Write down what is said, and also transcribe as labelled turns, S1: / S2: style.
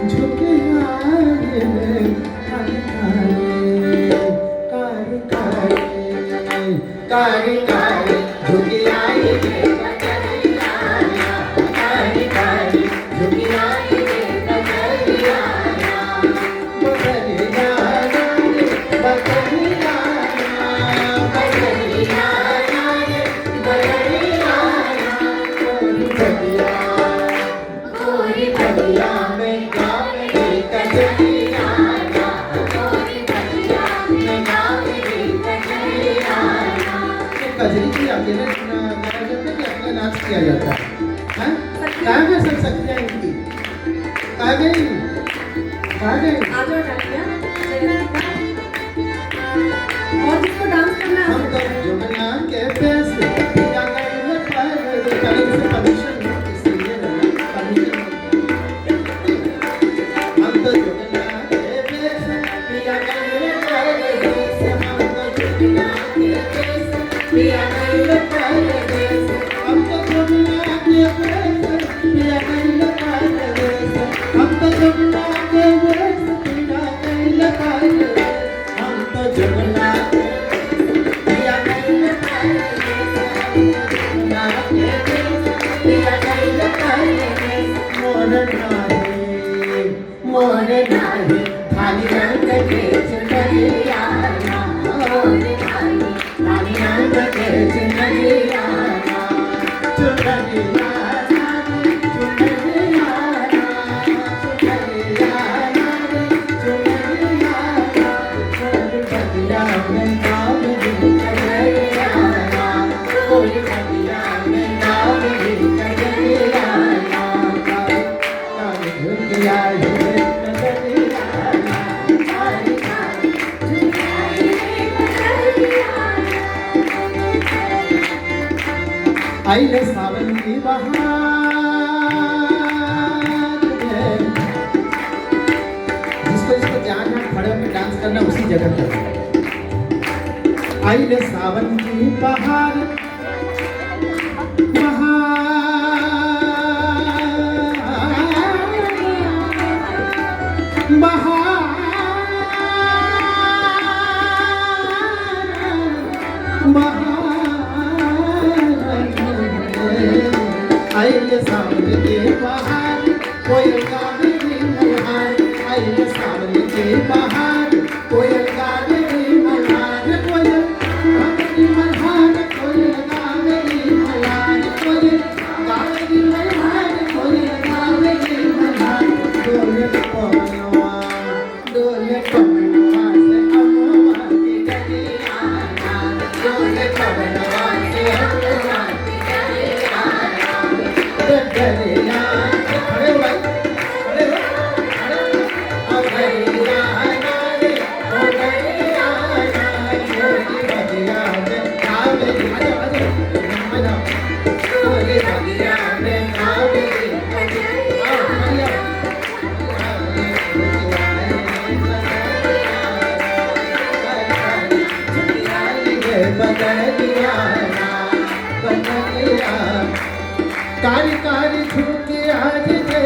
S1: झुके आए कारे कारे कारे कारे झुके आए बदरिया कारे कारे झुके आए बदरिया बदरिया बदरिया बदरिया बदरिया बदरिया गोरी बदरिया में गावे कजरिया गोरी बदरिया में गावे कजरिया कजरी की अकेले गाया जाता है कि अपना नाच किया जाता है? हाँ? कहाँ गए सब शक्तियाँ इनकी? कहाँ गई? कहाँ गई?
S2: आ जाओ डालिया और जिसको डांस करना है
S1: हम तो जुगना के पैसे या कहीं पर कहीं से परमिशन इसलिए परमिशन हम तो जुगना के पैसे या कहीं पर हम तो जुगना के पैसे या कहीं पर हम तो जुगना के पैसे या कहीं पर हम तो जुगना के पैसे या कहीं पर हम तो जुगना मोर नारे थाली रंग के चुनरिया मोर नारे थाली रंग के चुनरिया चुनरिया चुनरिया चुनरिया चुनरिया बदिया में गाँव कजरिया कोई बदिया में गाँव कजरिया आइले सावन की बहार जिसको इसको जहाँ खड़े होकर डांस करना उसी जगह करना। आइले सावन की बहार आइए सावन के बहार कोयल गावे रे मल्हार आइए सावन के बहार कोयल गावे रे मल्हार कोयल गावे रे मल्हार कोयल गावे रे मल्हार कोयल गावे रे मल्हार कोयल गावे रे मल्हार डोले पवनवा से अमवा की डलिया डोले पवनवा से अमवा की डलिया डलिया खड़े हो भाई खड़े हो अब डलिया नारे ओ डलिया नारे छोटी बदिया में गावे आजा आजा आजा छोटी बदिया में गावे कजरिया बदरिया बदरिया कारी कारी छूटी आज के